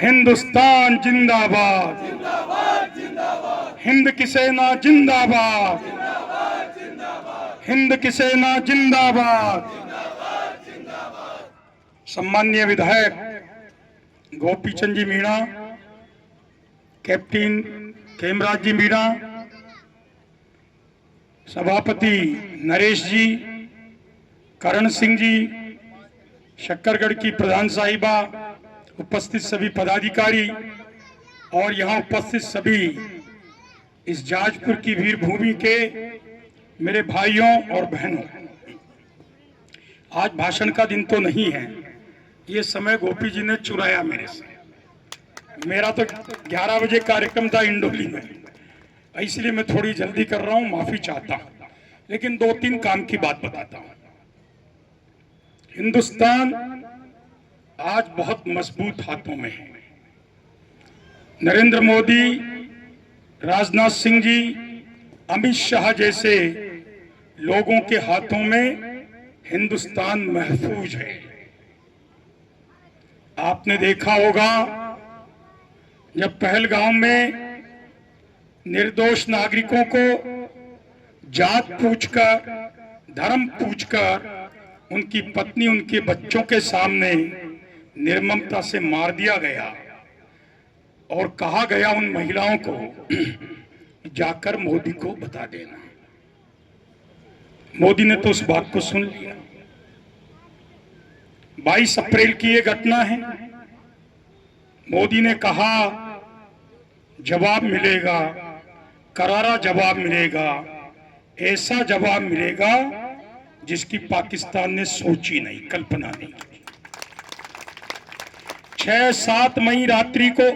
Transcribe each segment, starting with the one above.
हिंदुस्तान जिंदाबाद, हिंद की सेना जिंदाबाद, हिंद की सेना जिंदाबाद। सम्माननीय विधायक गोपीचंद जी मीणा, कैप्टन खेमराज जी मीणा, सभापति नरेश जी, करण सिंह जी, शक्करगढ़ की प्रधान साहिबा, उपस्थित सभी पदाधिकारी और यहाँ उपस्थित सभी इस जाजपुर की वीर भूमि के मेरे भाइयों और बहनों, आज भाषण का दिन तो नहीं है। ये समय गोपी जी ने चुराया मेरे से। मेरा तो 11 बजे कार्यक्रम था इंडोली में, इसलिए मैं थोड़ी जल्दी कर रहा हूं, माफी चाहता हूं। लेकिन 2-3 काम की बात बताता हूं। हिंदुस्तान आज बहुत मजबूत हाथों में है। नरेंद्र मोदी, राजनाथ सिंह जी, अमित शाह जैसे लोगों के हाथों में हिंदुस्तान महफूज है। आपने देखा होगा जब पहलगाम में निर्दोष नागरिकों को जात पूछकर, धर्म पूछकर उनकी पत्नी, उनके बच्चों के सामने निर्ममता से मार दिया गया और कहा गया उन महिलाओं को जाकर मोदी को बता देना। मोदी ने तो उस बात को सुन लिया। 22 अप्रैल की ये घटना है। मोदी ने कहा जवाब मिलेगा, करारा जवाब मिलेगा, ऐसा जवाब मिलेगा जिसकी पाकिस्तान ने सोची नहीं, कल्पना नहीं की। 6-7 मई रात्रि को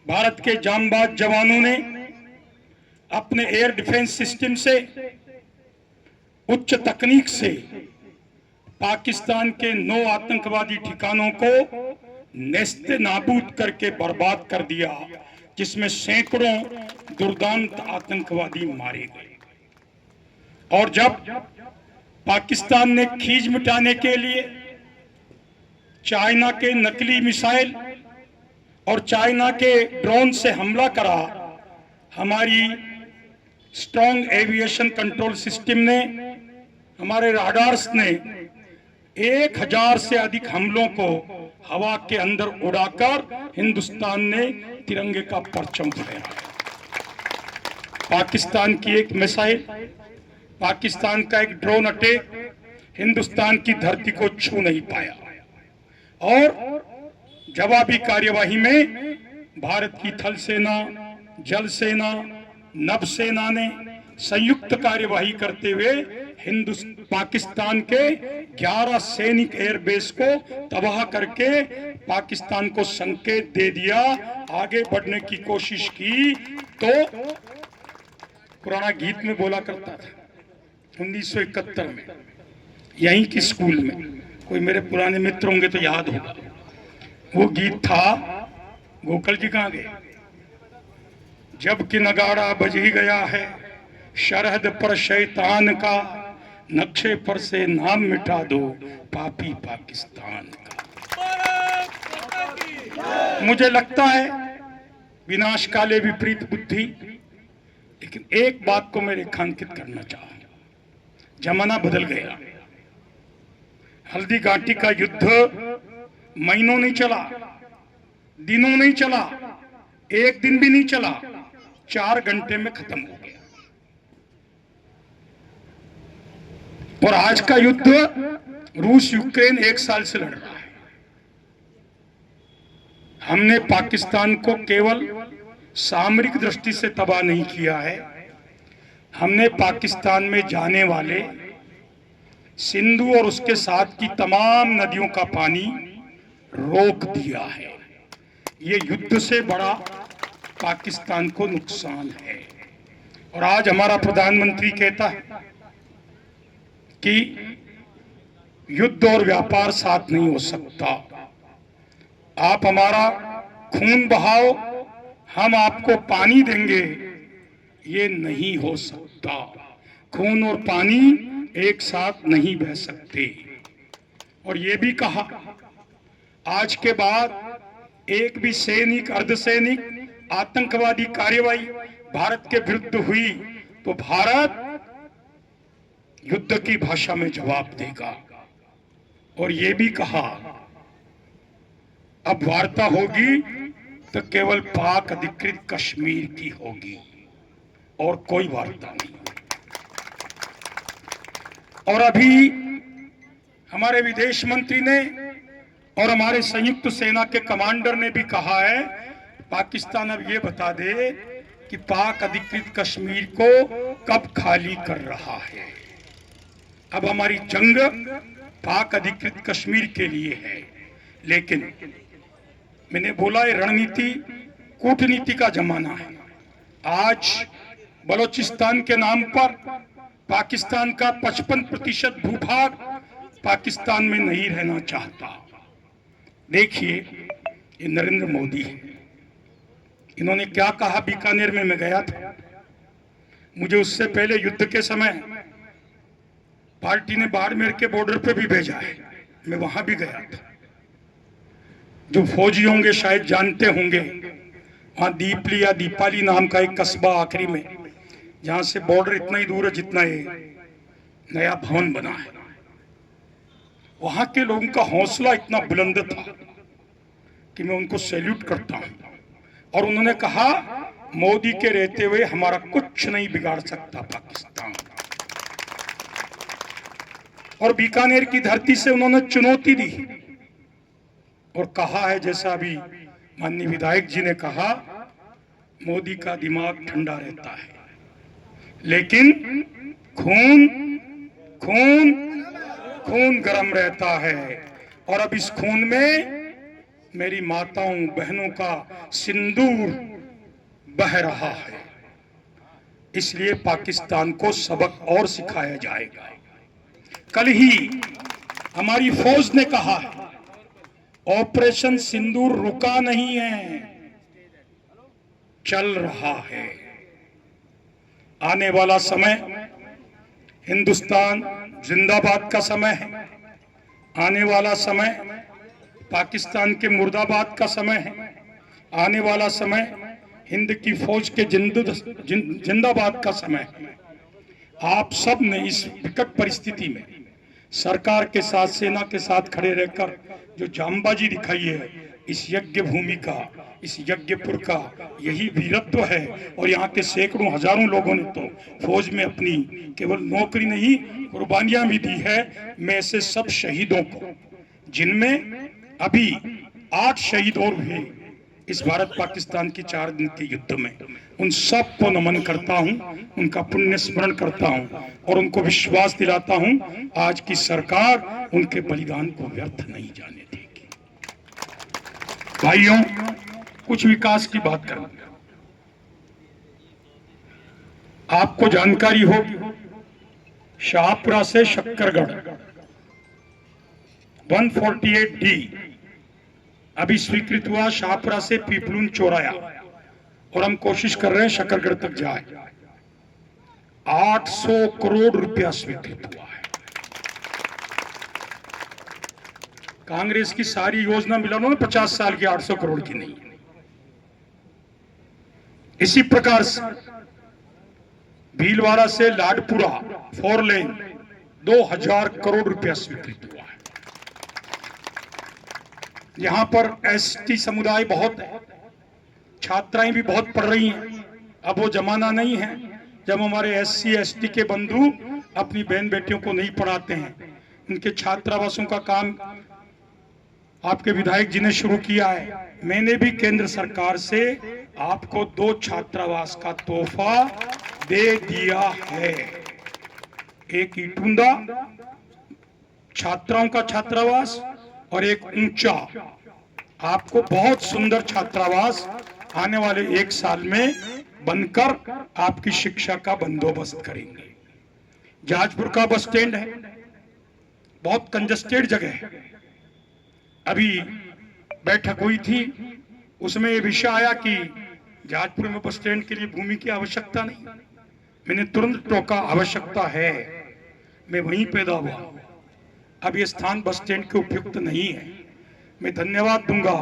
भारत के जांबाज जवानों ने अपने एयर डिफेंस सिस्टम से, उच्च तकनीक से पाकिस्तान के 9 आतंकवादी ठिकानों को नेस्ते नाबूद करके बर्बाद कर दिया, जिसमें सैकड़ों दुर्दांत आतंकवादी मारे गए। और जब पाकिस्तान ने खींच मिटाने के लिए चाइना के नकली मिसाइल और चाइना के ड्रोन से हमला करा, हमारी स्ट्रॉन्ग एविएशन कंट्रोल सिस्टम ने, हमारे राडार्स ने 1000 से अधिक हमलों को हवा के अंदर उड़ाकर हिंदुस्तान ने तिरंगे का परचम फहराया। पाकिस्तान की एक मिसाइल, पाकिस्तान का एक ड्रोन अटैक हिंदुस्तान की धरती को छू नहीं पाया। और जवाबी कार्यवाही में भारत की थल सेना, जल सेना, नभ सेना ने संयुक्त कार्यवाही करते हुए पाकिस्तान के 11 सैनिक एयरबेस को तबाह करके पाकिस्तान को संकेत दे दिया, आगे बढ़ने की कोशिश की। तो पुराना गीत में बोला करता था 1971 में, यहीं की स्कूल में, कोई मेरे पुराने मित्र होंगे तो याद होगा, वो गीत था, गोकल जी कहाँ गए? जब कि नगाड़ा बज ही गया है शरहद पर शैतान का, नक्शे पर से नाम मिटा दो पापी पाकिस्तान का। मुझे लगता है विनाश काले विपरीत बुद्धि, लेकिन एक बात को मैं रेखांकित करना चाहूंगा, जमाना बदल गया। हल्दी घाटी का युद्ध महीनों नहीं चला, दिनों नहीं चला, एक दिन भी नहीं चला, 4 घंटे में खत्म हो गया। और आज का युद्ध रूस यूक्रेन 1 साल से लड़ रहा है। हमने पाकिस्तान को केवल सामरिक दृष्टि से तबाह नहीं किया है, हमने पाकिस्तान में जाने वाले सिंधु और उसके साथ की तमाम नदियों का पानी रोक दिया है। ये युद्ध से बड़ा पाकिस्तान को नुकसान है। और आज हमारा प्रधानमंत्री कहता है कि युद्ध और व्यापार साथ नहीं हो सकता। आप हमारा खून बहाओ, हम आपको पानी देंगे, ये नहीं हो सकता। खून और पानी एक साथ नहीं बह सकते। और ये भी कहा आज के बाद एक भी सैनिक, अर्धसैनिक, आतंकवादी कार्यवाही भारत के विरुद्ध हुई तो भारत युद्ध की भाषा में जवाब देगा। और ये भी कहा अब वार्ता होगी तो केवल पाक अधिकृत कश्मीर की होगी और कोई वार्ता नहीं। और अभी हमारे विदेश मंत्री ने और हमारे संयुक्त सेना के कमांडर ने भी कहा है पाकिस्तान अब ये बता दे कि पाक अधिकृत कश्मीर को कब खाली कर रहा है। अब हमारी जंग पाक अधिकृत कश्मीर के लिए है। लेकिन मैंने बोला ये रणनीति, कूटनीति का जमाना है। आज बलूचिस्तान के नाम पर पाकिस्तान का 55% भूभाग पाकिस्तान में नहीं रहना चाहता। देखिए ये नरेंद्र मोदी है, इन्होंने क्या कहा बीकानेर में मैं गया था। मुझे उससे पहले युद्ध के समय पार्टी ने बाड़मेर के बॉर्डर पे भी भेजा है, मैं वहां भी गया था। जो फौजी होंगे शायद जानते होंगे, वहां दीपली या दीपाली नाम का एक कस्बा आखिरी में, जहां से बॉर्डर इतना ही दूर है जितना ये नया भवन बना है। वहां के लोगों का हौसला इतना बुलंद था कि मैं उनको सैल्यूट करता हूं। और उन्होंने कहा मोदी के रहते हुए हमारा कुछ नहीं बिगाड़ सकता पाकिस्तान। और बीकानेर की धरती से उन्होंने चुनौती दी और कहा है, जैसा अभी माननीय विधायक जी ने कहा, मोदी का दिमाग ठंडा रहता है लेकिन खून खून खून गर्म रहता है। और अब इस खून में मेरी माताओं बहनों का सिंदूर बह रहा है। इसलिए पाकिस्तान को सबक और सिखाया जाएगा। कल ही हमारी फौज ने कहा है ऑपरेशन सिंदूर रुका नहीं है, चल रहा है। आने वाला समय हिंदुस्तान जिंदाबाद का समय है। आने वाला समय पाकिस्तान के मुर्दाबाद का समय है। आने वाला समय हिंद की फौज के जिंदाबाद का समय है। आप सब ने इस विकट परिस्थिति में सरकार के साथ, सेना के साथ खड़े रहकर जो जांबाजी दिखाई है, इस यज्ञ भूमि का, इस यज्ञपुर का यही वीरत्व है। और यहाँ के सैकड़ों हजारों लोगों ने तो फौज में अपनी केवल नौकरी नहीं कुर्बानियां भी दी है। मैं ऐसे सब शहीदों को, जिनमें अभी 8 शहीद और हुए इस भारत पाकिस्तान की 4 दिन के युद्ध में, उन सब को नमन करता हूं, उनका पुण्य स्मरण करता हूं और उनको विश्वास दिलाता हूं आज की सरकार उनके बलिदान को व्यर्थ नहीं जाने देगी। भाइयों, कुछ विकास की बात करूंगा। आपको जानकारी होगी शाहपुरा से शक्करगढ़ 148D अभी स्वीकृत हुआ। शाहपुरा से पीपलून चौराया और हम कोशिश कर रहे हैं शकरगढ़ तक जाए। 800 करोड़ रुपया स्वीकृत हुआ है। कांग्रेस की सारी योजना मिला ना 50 साल की, 800 करोड़ की नहीं। इसी प्रकार से भीलवाड़ा से लाडपुरा 4 लेन 2000 करोड़ रुपया स्वीकृत हुआ है। यहां पर एसटी समुदाय बहुत है, छात्राएं भी बहुत पढ़ रही हैं। अब वो जमाना नहीं है जब हमारे एससी एसटी के बंधु अपनी बहन बेटियों को नहीं पढ़ाते हैं। उनके छात्रावासों का काम आपके विधायक जी ने शुरू किया है। मैंने भी केंद्र सरकार से आपको 2 छात्रावास का तोहफा दे दिया है। एक इटुंडा छात्राओं का छात्रावास और एक ऊंचा, आपको बहुत सुंदर छात्रावास आने वाले 1 साल में बनकर आपकी शिक्षा का बंदोबस्त करेंगे। जहाजपुर का बस स्टैंड है, बहुत कंजस्टेड जगह है। अभी बैठक हुई थी, उसमें यह विषय आया कि जहाजपुर में बस स्टैंड के लिए भूमि की आवश्यकता नहीं। मैंने तुरंत टोका आवश्यकता है, मैं वहीं पैदा हुआ। अब ये स्थान बस स्टैंड के उपयुक्त नहीं है। मैं धन्यवाद दूंगा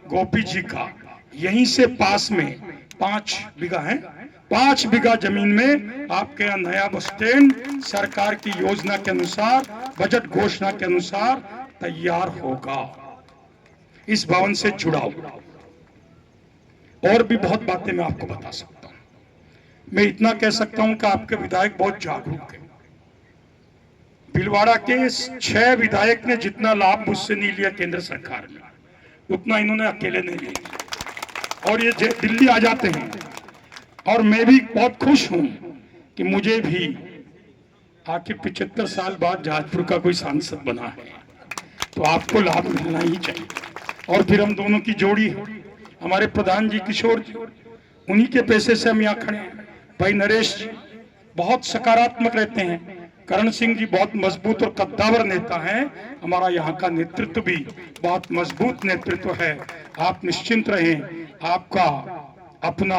गोपी जी का। यहीं से पास में 5 बीघा है, 5 बीघा जमीन में आपके यहाँ नया बस स्टैंड सरकार की योजना के अनुसार, बजट घोषणा के अनुसार तैयार होगा। इस भवन से जुड़ा हुआ और भी बहुत बातें मैं आपको बता सकता हूं। मैं इतना कह सकता हूं कि आपके विधायक बहुत जागरूक हैं। भीलवाड़ा के 6 विधायक ने जितना लाभ मुझसे नहीं लिया केंद्र सरकार में, उतना इन्होंने अकेले नहीं लिया, और ये दिल्ली आ जाते हैं। और मैं भी बहुत खुश हूं कि मुझे भी आखिर 75 साल बाद जहाजपुर का कोई सांसद बना है, तो आपको लाभ मिलना ही चाहिए। और फिर हम दोनों की जोड़ी है, हमारे प्रधान जी किशोर जी, उन्हीं के पैसे से हम यहाँ खड़े हैं। भाई नरेश जी बहुत सकारात्मक रहते हैं, करण सिंह जी बहुत मजबूत और कद्दावर नेता हैं, हमारा यहाँ का नेतृत्व भी बहुत मजबूत नेतृत्व है। आप निश्चिंत रहें, आपका अपना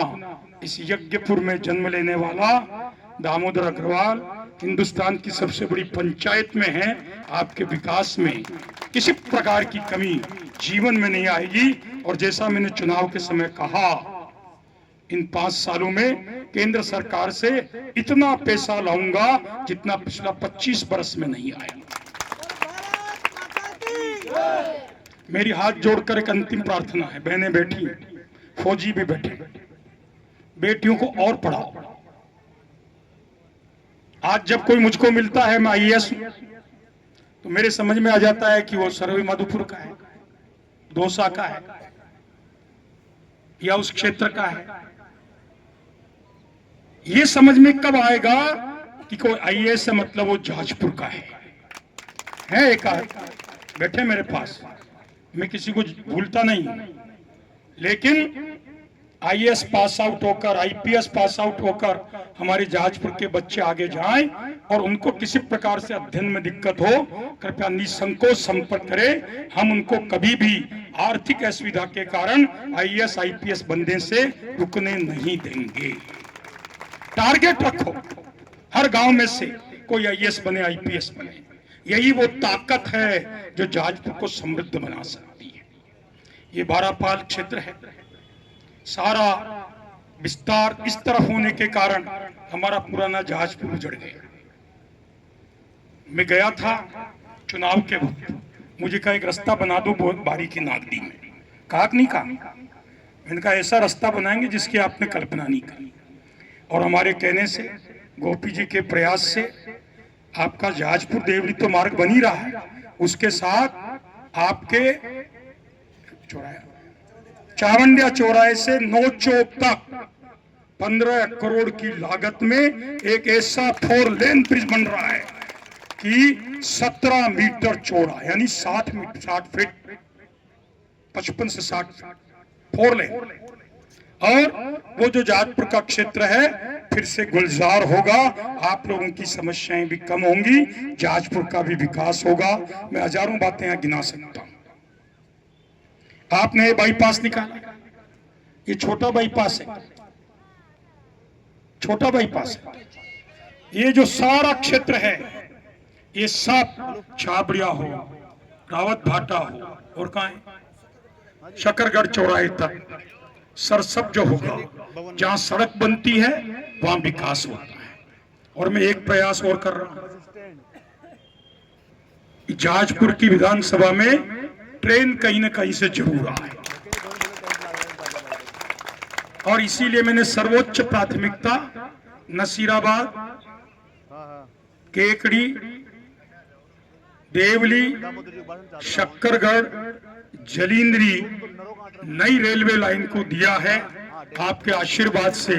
इस यज्ञपुर में जन्म लेने वाला दामोदर अग्रवाल हिंदुस्तान की सबसे बड़ी पंचायत में है। आपके विकास में किसी प्रकार की कमी जीवन में नहीं आएगी। और जैसा मैंने चुनाव के समय कहा, इन 5 सालों में केंद्र सरकार से इतना पैसा लाऊंगा जितना पिछला 25 बरस में नहीं आया। मेरी हाथ जोड़कर एक अंतिम प्रार्थना है, बहनें बैठी, फौजी भी बैठे, बेटियों को और पढ़ाओ। आज जब कोई मुझको मिलता है, मैं आईएएस हूं, तो मेरे समझ में आ जाता है कि वो सरवी माधोपुर का है, दौसा का है, या उस क्षेत्र का है। ये समझ में कब आएगा कि कोई आईएएस है मतलब वो जहाजपुर का है एक बैठे मेरे पास, मैं किसी को भूलता नहीं, लेकिन आईएएस पास आउट होकर, आईपीएस पास आउट होकर हमारे जहाजपुर के बच्चे आगे जाएं और उनको किसी प्रकार से अध्ययन में दिक्कत हो, कृपया निसंकोच संपर्क करें। हम उनको कभी भी आर्थिक असुविधा के कारण आईएएस आईपीएस बनने से रुकने नहीं देंगे। टारगेट रखो, हर गांव में से कोई आईएएस बने, आईपीएस बने। यही वो ताकत है जो जहाजपुर को समृद्ध बना सकती है। ये 12 पाल क्षेत्र है, सारा विस्तार इस तरफ होने के कारण हमारा पुराना जहाजपुर उजड़ गया। मैं गया था चुनाव के वक्त, मुझे कहा एक रास्ता बना दो बहुत बारीकी नागदी में, कहा नहीं कहा, मैंने कहा ऐसा रास्ता बनाएंगे जिसकी आपने कल्पना नहीं करी। और हमारे कहने से, गोपी जी के प्रयास से आपका जहाजपुर देवली तो मार्ग बन ही रहा है, उसके साथ आपके चावंडिया चौराहे से नौचौक तक 15 करोड़ की लागत में एक ऐसा 4 लेन ब्रिज बन रहा है कि 17 मीटर चौड़ा, यानी 60 फीट 55 से 60 4 लेन। और वो जो जहाजपुर का क्षेत्र है फिर से गुलजार होगा, आप लोगों की समस्याएं भी कम होंगी, जहाजपुर का भी विकास होगा। मैं हजारों बातें यहां गिना सकता हूं। आपने बाईपास निकाला, ये छोटा बाईपास है, छोटा बाईपास है। ये जो सारा क्षेत्र है, ये सब छाबड़िया हो, रावत भाटा हो, और कहां है शकरगढ़ चौराहे तक सरसब्ज होगा। जहां सड़क बनती है वहां विकास होता है। और मैं एक प्रयास और कर रहा हूं, जहाजपुर की विधानसभा में ट्रेन कहीं ना कहीं से जरूर आए, और इसीलिए मैंने सर्वोच्च प्राथमिकता नसीराबाद, केकड़ी, देवली, शक्करगढ़, जलिंद्री नई रेलवे लाइन को दिया है। आपके आशीर्वाद से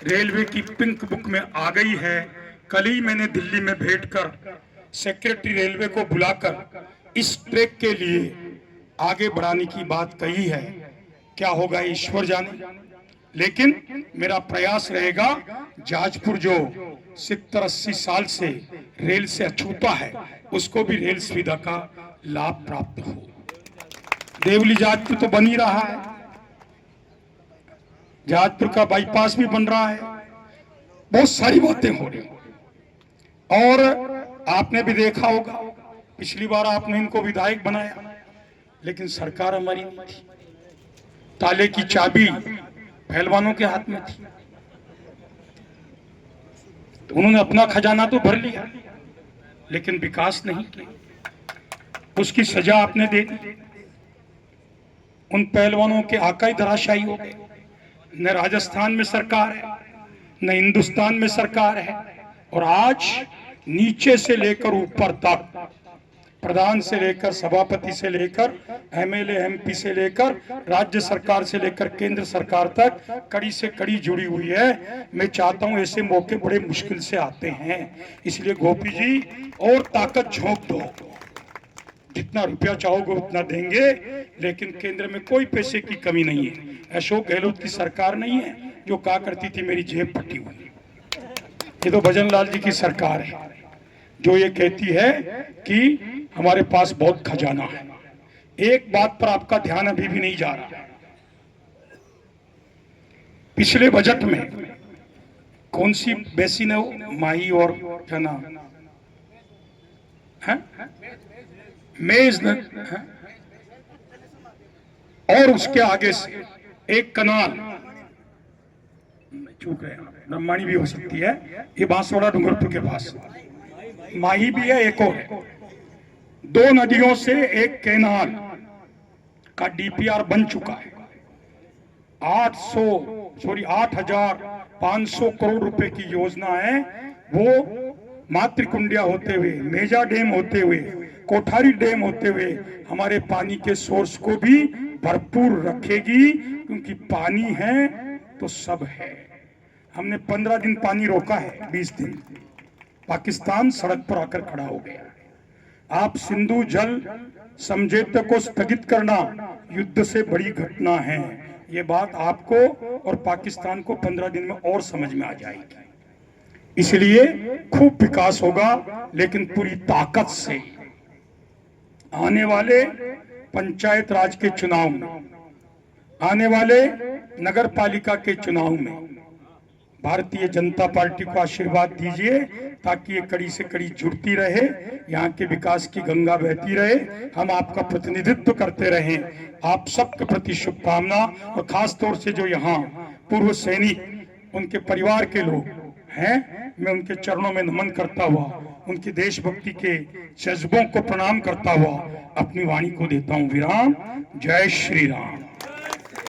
रेलवे की पिंक बुक में आ गई है। कल ही मैंने दिल्ली में बैठकर सेक्रेटरी रेलवे को बुलाकर इस ट्रैक के लिए आगे बढ़ाने की बात कही है। क्या होगा ईश्वर जाने, लेकिन मेरा प्रयास रहेगा जहाजपुर जो 70-80 साल से रेल से अछूता है, उसको भी रेल सुविधा का लाभ प्राप्त हो। देवली जहाजपुर तो बन ही रहा है, जहाजपुर का बाईपास भी बन रहा है, बहुत सारी बातें हो रही। और आपने भी देखा होगा, पिछली बार आपने इनको विधायक बनाया, लेकिन सरकार हमारी नहीं थी। ताले की चाबी पहलवानों के हाथ में थी, तो उन्होंने अपना खजाना तो भर लिया, लेकिन विकास नहीं किया। उसकी सजा आपने दे दी। उन पहलवानों के आका ही धराशायी हो गए। न राजस्थान में सरकार है, न हिंदुस्तान में सरकार है, और आज नीचे से लेकर ऊपर तक, प्रधान से लेकर सभापति से लेकर एमएलए एमपी से लेकर राज्य सरकार से लेकर केंद्र सरकार तक कड़ी से कड़ी जुड़ी हुई है। मैं चाहता हूं ऐसे मौके बड़े मुश्किल से आते हैं, इसलिए गोपी जी और ताकत झोंक दो। जितना रुपया चाहोगे उतना देंगे, लेकिन केंद्र में कोई पैसे की कमी नहीं है। अशोक गहलोत की सरकार नहीं है जो कहा करती थी मेरी जेब फटी हुई। ये तो भजन लाल जी की सरकार है जो ये कहती है कि हमारे पास बहुत खजाना है। एक बात पर आपका ध्यान अभी भी नहीं जा रहा। पिछले बजट में कौन सी बेसिन है वो, माही और क्या नाम है, मेज न, और उसके आगे से एक कनाल, चूक रहे हैं, ब्रह्माणी भी हो सकती है, ये बांसवाड़ा डूंगरपुर के पास माही भी है, एक और है। दो नदियों से एक कैनाल का डीपीआर बन चुका है। 8,500 करोड़ रुपए की योजना है। वो मातृकुंडिया होते हुए, मेजा डैम होते हुए, कोठारी डैम होते हुए हमारे पानी के सोर्स को भी भरपूर रखेगी, क्योंकि पानी है तो सब है। हमने 15 दिन पानी रोका है, 20 दिन पाकिस्तान सड़क पर आकर खड़ा हो गया। आप सिंधु जल समझौते को स्थगित करना युद्ध से बड़ी घटना है। ये बात आपको और पाकिस्तान को 15 दिन में और समझ में आ जाएगी। इसलिए खूब विकास होगा, लेकिन पूरी ताकत से। आने वाले पंचायत राज के चुनाव में, आने वाले नगर पालिका के चुनाव में भारतीय जनता पार्टी को आशीर्वाद दीजिए, ताकि ये कड़ी से कड़ी जुड़ती रहे, यहाँ के विकास की गंगा बहती रहे, हम आपका प्रतिनिधित्व करते रहें। आप सबके प्रति शुभकामना, और खास तौर से जो यहाँ पूर्व सैनिक, उनके परिवार के लोग हैं, मैं उनके चरणों में नमन करता हुआ, उनकी देशभक्ति के जज्बों को प्रणाम करता हुआ अपनी वाणी को देता हूँ विराम। जय श्री राम।